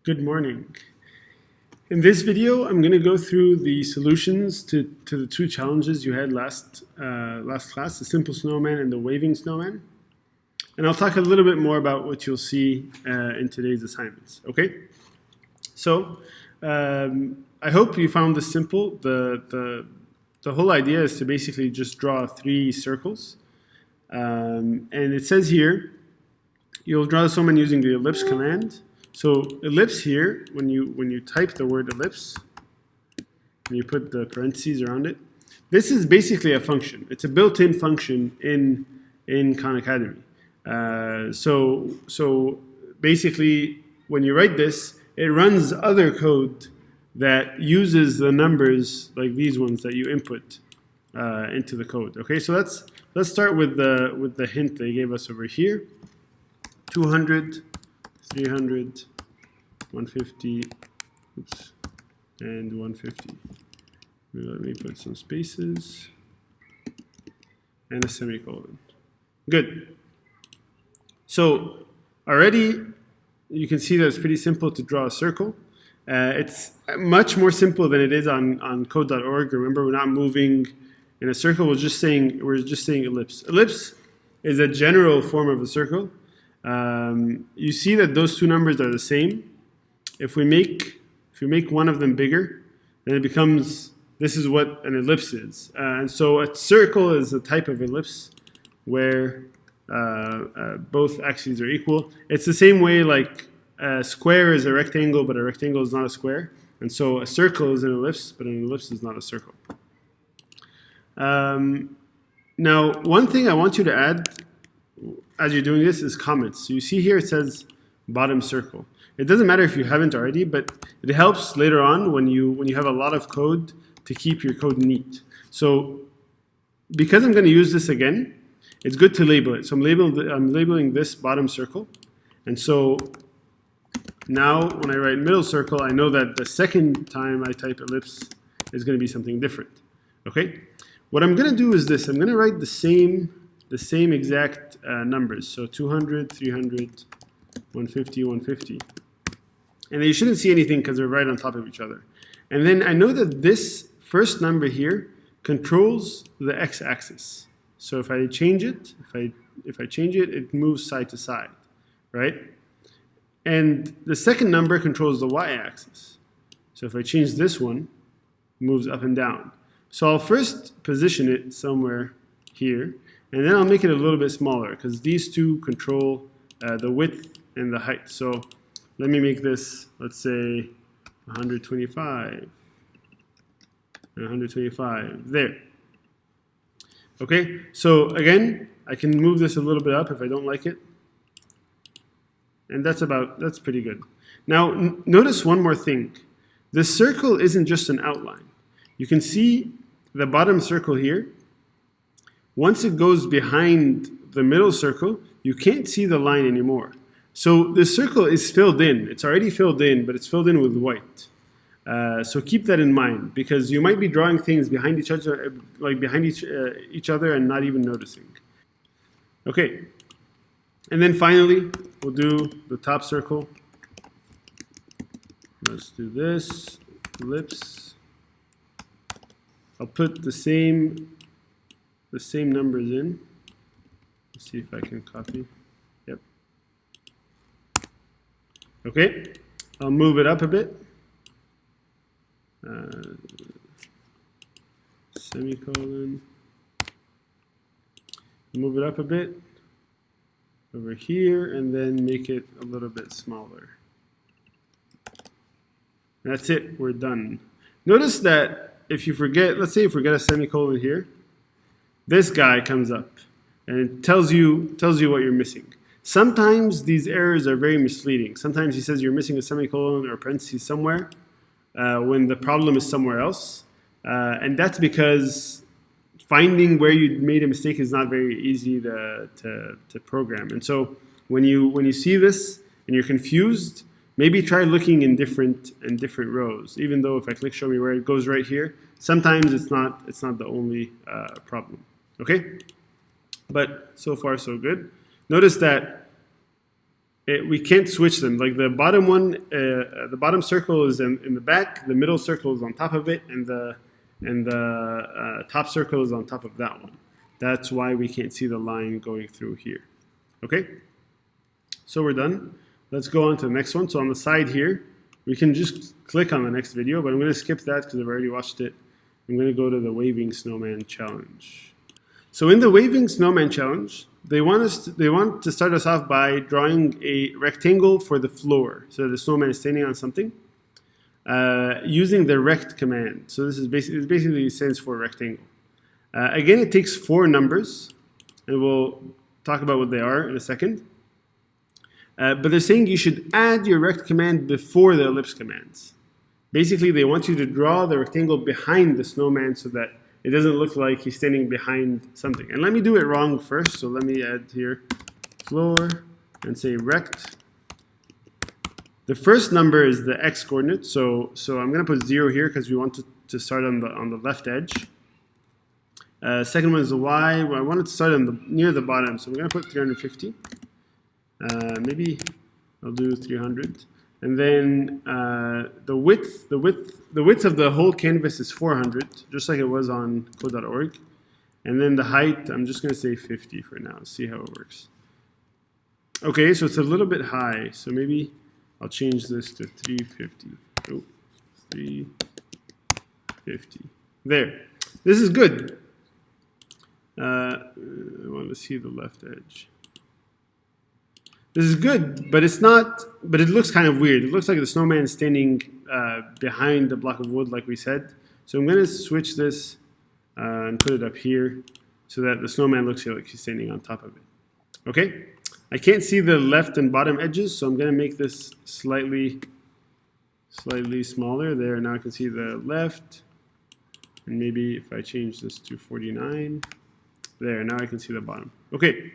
Good morning. In this video, I'm going to go through the solutions to the two challenges you had last class, the simple snowman and the waving snowman. And I'll talk a little bit more about what you'll see in today's assignments. Okay? So, I hope you found this simple. The whole idea is to basically just draw three circles. And it says here, you'll draw the snowman using the ellipse command. So ellipse here, when you type the word ellipse, and you put the parentheses around it, this is basically a function. It's a built-in function in Khan Academy. So basically, when you write this, it runs other code that uses the numbers like these ones that you input into the code. Okay, so let's start with the hint they gave us over here. 200, 300, 150, oops, and 150. Let me put some spaces and a semicolon. Good. So already you can see that it's pretty simple to draw a circle. It's much more simple than it is on code.org. Remember, we're not moving in a circle. We're just saying ellipse. Ellipse is a general form of a circle. You see that those two numbers are the same. If we make one of them bigger, then it becomes, this is what an ellipse is. And so a circle is a type of ellipse where both axes are equal. It's the same way like a square is a rectangle, but a rectangle is not a square. And so a circle is an ellipse, but an ellipse is not a circle. Now, one thing I want you to add as you're doing this is comments. So you see here it says bottom circle. It doesn't matter if you haven't already, but it helps later on when you have a lot of code to keep your code neat. So because I'm going to use this again, it's good to label it. So I'm labeling this bottom circle. And so now when I write middle circle, I know that the second time I type ellipse is going to be something different. Okay? What I'm going to do is this. I'm going to write the same exact numbers. So 200, 300, 150, 150. And you shouldn't see anything because they're right on top of each other. And then I know that this first number here controls the x-axis. So if I change it, if I change it, it moves side to side, right? And the second number controls the y-axis. So if I change this one, it moves up and down. So I'll first position it somewhere here, and then I'll make it a little bit smaller because these two control the width and the height. So let me make this, let's say, 125 and 125 there. Okay, so again, I can move this a little bit up if I don't like it. And that's pretty good. Now, notice one more thing. The circle isn't just an outline. You can see the bottom circle here. Once it goes behind the middle circle, you can't see the line anymore. So the circle is filled in. It's already filled in, but it's filled in with white. So keep that in mind because you might be drawing things behind each other, like behind each other, and not even noticing. Okay, and then finally we'll do the top circle. Let's do this ellipse. I'll put the same numbers in. Let's see if I can copy. Yep. Okay, I'll move it up a bit. Semicolon. Move it up a bit over here and then make it a little bit smaller. That's it, we're done. Notice that if you forget, let's say you forget a semicolon here, this guy comes up and it tells you what you're missing. Sometimes these errors are very misleading. Sometimes he says you're missing a semicolon or a parenthesis somewhere when the problem is somewhere else. And that's because finding where you made a mistake is not very easy to program. And so when you see this and you're confused, maybe try looking in different rows. Even though if I click show me where it goes right here, sometimes it's not the only problem. Okay? But so far so good. Notice that we can't switch them. Like the bottom one, the bottom circle is in the back, the middle circle is on top of it, and the top circle is on top of that one. That's why we can't see the line going through here. Okay? So we're done. Let's go on to the next one. So on the side here, we can just click on the next video, but I'm going to skip that because I've already watched it. I'm going to go to the Waving Snowman Challenge. So in the Waving Snowman Challenge, they want to start us off by drawing a rectangle for the floor. So the snowman is standing on something using the rect command. So this is basically stands for rectangle. Again, it takes 4 numbers, and we'll talk about what they are in a second. But they're saying you should add your rect command before the ellipse commands. Basically, they want you to draw the rectangle behind the snowman so that it doesn't look like he's standing behind something. And let me do it wrong first. So let me add here floor and say rect. The first number is the x coordinate. So I'm going to put 0 here because we want to start on the left edge. Second one is the y. Well, I want it to start near the bottom. So I'm going to put 350. Maybe I'll do 300. And then the width of the whole canvas is 400, just like it was on code.org. And then the height, I'm just going to say 50 for now, see how it works. Okay, so it's a little bit high, so maybe I'll change this to 350. Oh, 350. There. This is good. I want to see the left edge. This is good, but it's not. But it looks kind of weird. It looks like the snowman is standing behind the block of wood, like we said. So I'm going to switch this and put it up here so that the snowman looks like he's standing on top of it. Okay? I can't see the left and bottom edges, so I'm going to make this slightly smaller. There, now I can see the left. And maybe if I change this to 49, there, now I can see the bottom. Okay.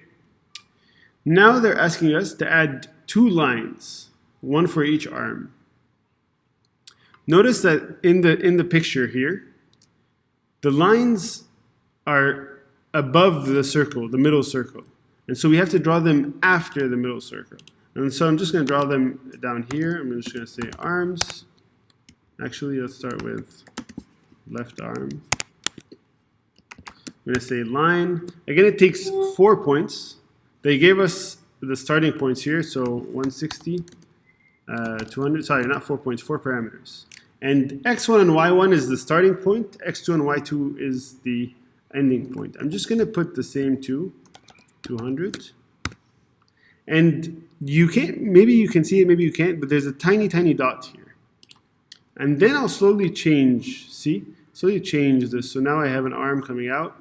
Now they're asking us to add 2 lines, one for each arm. Notice that in the picture here, the lines are above the circle, the middle circle. And so we have to draw them after the middle circle. And so I'm just going to draw them down here. I'm just going to say arms. Actually, let's start with left arm. I'm going to say line. Again, it takes 4 points. They gave us the starting points here, so 160, 200, sorry, not 4 points, 4 parameters. And x1 and y1 is the starting point, x2 and y2 is the ending point. I'm just going to put the same 200. And you can't, maybe you can see it, maybe you can't, but there's a tiny, tiny dot here. And then I'll slowly change, see? Slowly change this, so now I have an arm coming out,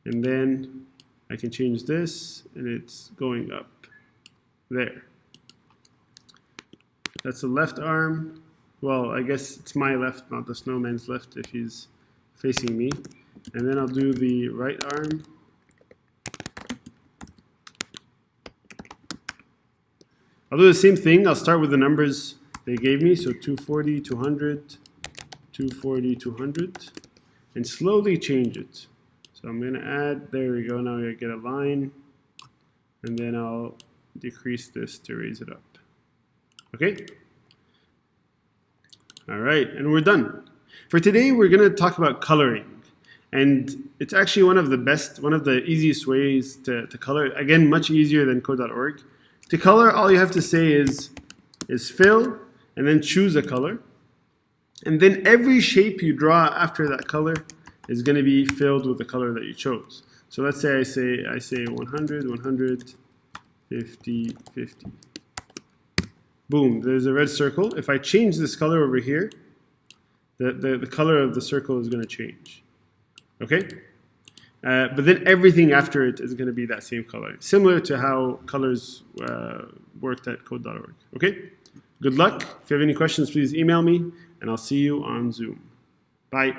and then I can change this, and it's going up. There. That's the left arm. Well, I guess it's my left, not the snowman's left if he's facing me. And then I'll do the right arm. I'll do the same thing. I'll start with the numbers they gave me. So 240, 200, 240, 200. And slowly change it. So I'm going to add, there we go, now I get a line, and then I'll decrease this to raise it up. Okay? All right, and we're done. For today, we're going to talk about coloring. And it's actually one of the easiest ways to color. Again, much easier than code.org. To color, all you have to say is fill, and then choose a color. And then every shape you draw after that color is going to be filled with the color that you chose. So let's say I say 100, 100, 50, 50. Boom, there's a red circle. If I change this color over here, the color of the circle is going to change. Okay? But then everything after it is going to be that same color, similar to how colors worked at code.org. Okay? Good luck. If you have any questions, please email me, and I'll see you on Zoom. Bye.